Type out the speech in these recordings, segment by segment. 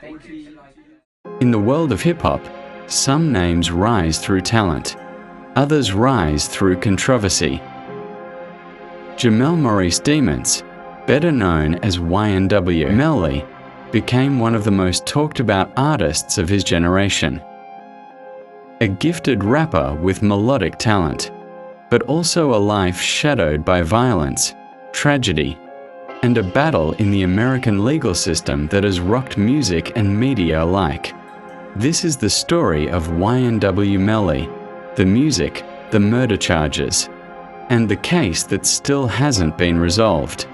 In the world of hip-hop, some names rise through talent, others rise through controversy. Jamell Maurice Demons, better known as YNW Melly, became one of the most talked about artists of his generation. A gifted rapper with melodic talent, but also a life shadowed by violence, tragedy, and a battle in the American legal system that has rocked music and media alike. This is the story of YNW Melly, the music, the murder charges, and the case that still hasn't been resolved.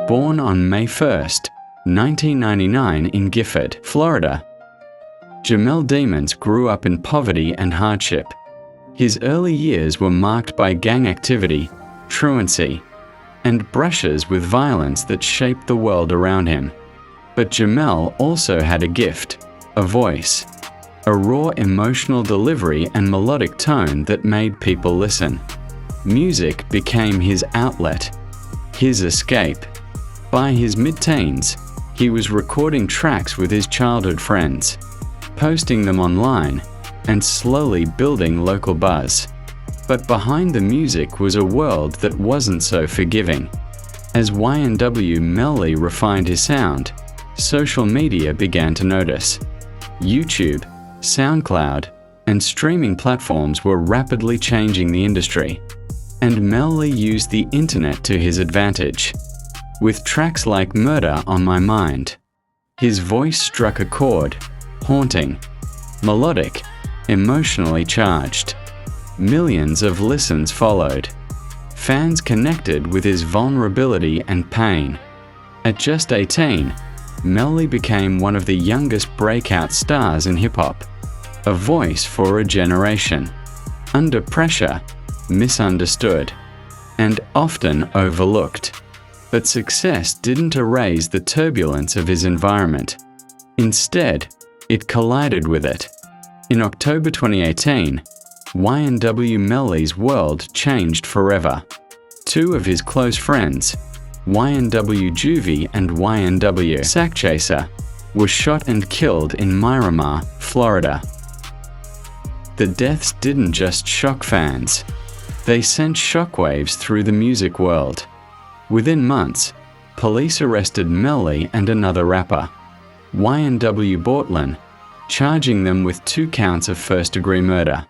Born on May 1st, 1999 in Gifford, Florida, Jamell Demons grew up in poverty and hardship. His early years were marked by gang activity, truancy, and brushes with violence that shaped the world around him. But Jamell also had a gift, a voice, a raw emotional delivery and melodic tone that made people listen. Music became his outlet, his escape. By his mid-teens, he was recording tracks with his childhood friends, posting them online, and slowly building local buzz. But behind the music was a world that wasn't so forgiving. As YNW Melly refined his sound, social media began to notice. YouTube, SoundCloud, and streaming platforms were rapidly changing the industry, and Melly used the internet to his advantage. With tracks like Murder on My Mind, his voice struck a chord, haunting, melodic, emotionally charged. Millions of listens followed. Fans connected with his vulnerability and pain. At just 18, Melly became one of the youngest breakout stars in hip-hop, a voice for a generation. Under pressure, misunderstood, and often overlooked. But success didn't erase the turbulence of his environment. Instead, it collided with it. In October 2018, YNW Melly's world changed forever. Two of his close friends, YNW Juvie and YNW Sackchaser, were shot and killed in Miramar, Florida. The deaths didn't just shock fans. They sent shockwaves through the music world. Within months, police arrested Melly and another rapper, YNW Bortlin, charging them with 2 counts of first-degree murder.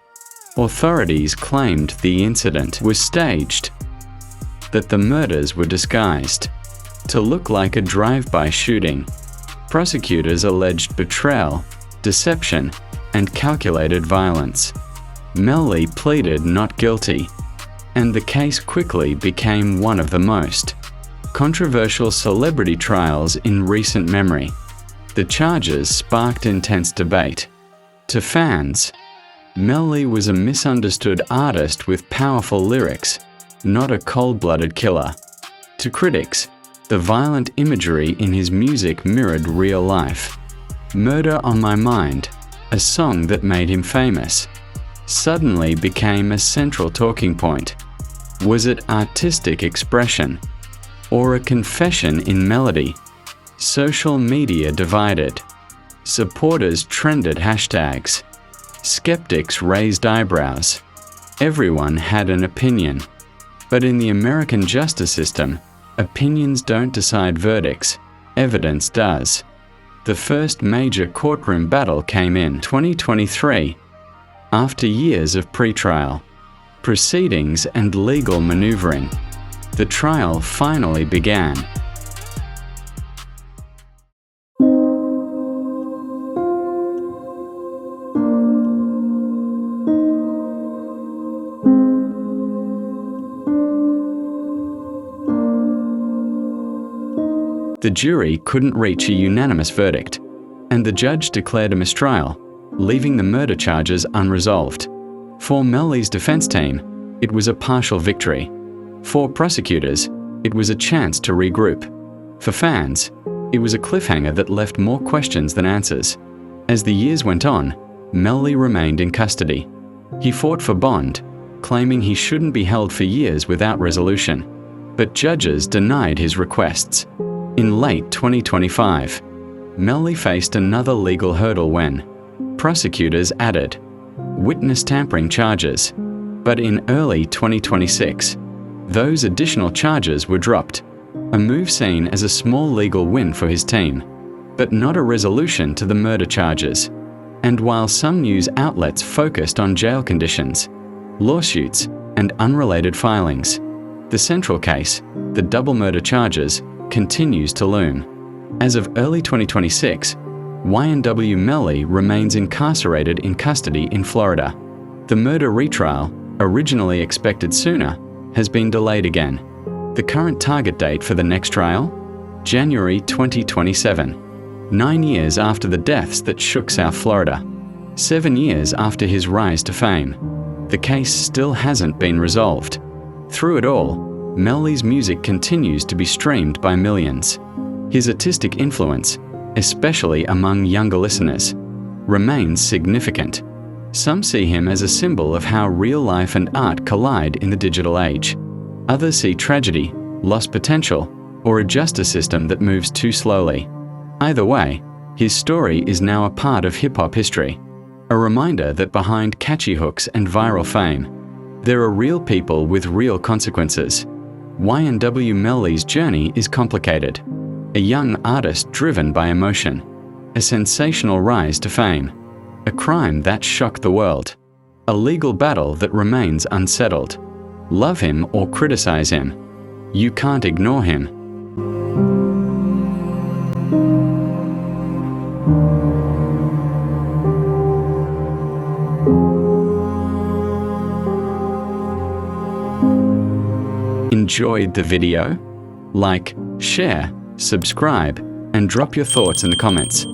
Authorities claimed the incident was staged, that the murders were disguised to look like a drive-by shooting. Prosecutors alleged betrayal, deception, and calculated violence. Melly pleaded not guilty, and the case quickly became one of the most controversial celebrity trials in recent memory. The charges sparked intense debate. To fans, Melly was a misunderstood artist with powerful lyrics, not a cold-blooded killer. To critics, the violent imagery in his music mirrored real life. Murder on My Mind, a song that made him famous, suddenly became a central talking point. Was it artistic expression or a confession in melody? Social media divided. Supporters trended hashtags. Skeptics raised eyebrows. Everyone had an opinion. But in the American justice system, opinions don't decide verdicts, evidence does. The first major courtroom battle came in 2023, after years of pretrial, proceedings and legal maneuvering. The trial finally began. The jury couldn't reach a unanimous verdict, and the judge declared a mistrial, leaving the murder charges unresolved. For Melly's defense team, it was a partial victory. For prosecutors, it was a chance to regroup. For fans, It was a cliffhanger that left more questions than answers. As the years went on, Melly remained in custody. He fought for bond, claiming he shouldn't be held for years without resolution. But judges denied his requests. In late 2025, Melly faced another legal hurdle when prosecutors added witness tampering charges. But in early 2026, those additional charges were dropped, a move seen as a small legal win for his team, but not a resolution to the murder charges. And while some news outlets focused on jail conditions, lawsuits, and unrelated filings, the central case, the double murder charges, continues to loom. As of early 2026, YNW Melly remains incarcerated in custody in Florida. The murder retrial, originally expected sooner, has been delayed again. The current target date for the next trial? January 2027. 9 years after the deaths that shook South Florida. 7 years after his rise to fame. The case still hasn't been resolved. Through it all, Melly's music continues to be streamed by millions. His artistic influence, especially among younger listeners, remains significant. Some see him as a symbol of how real life and art collide in the digital age. Others see tragedy, lost potential, or a justice system that moves too slowly. Either way, his story is now a part of hip-hop history, a reminder that behind catchy hooks and viral fame, there are real people with real consequences. YNW Melly's journey is complicated. A young artist driven by emotion, a sensational rise to fame, a crime that shocked the world, a legal battle that remains unsettled. Love him or criticize him, you can't ignore him. Enjoyed the video? Like, share, subscribe, and drop your thoughts in the comments.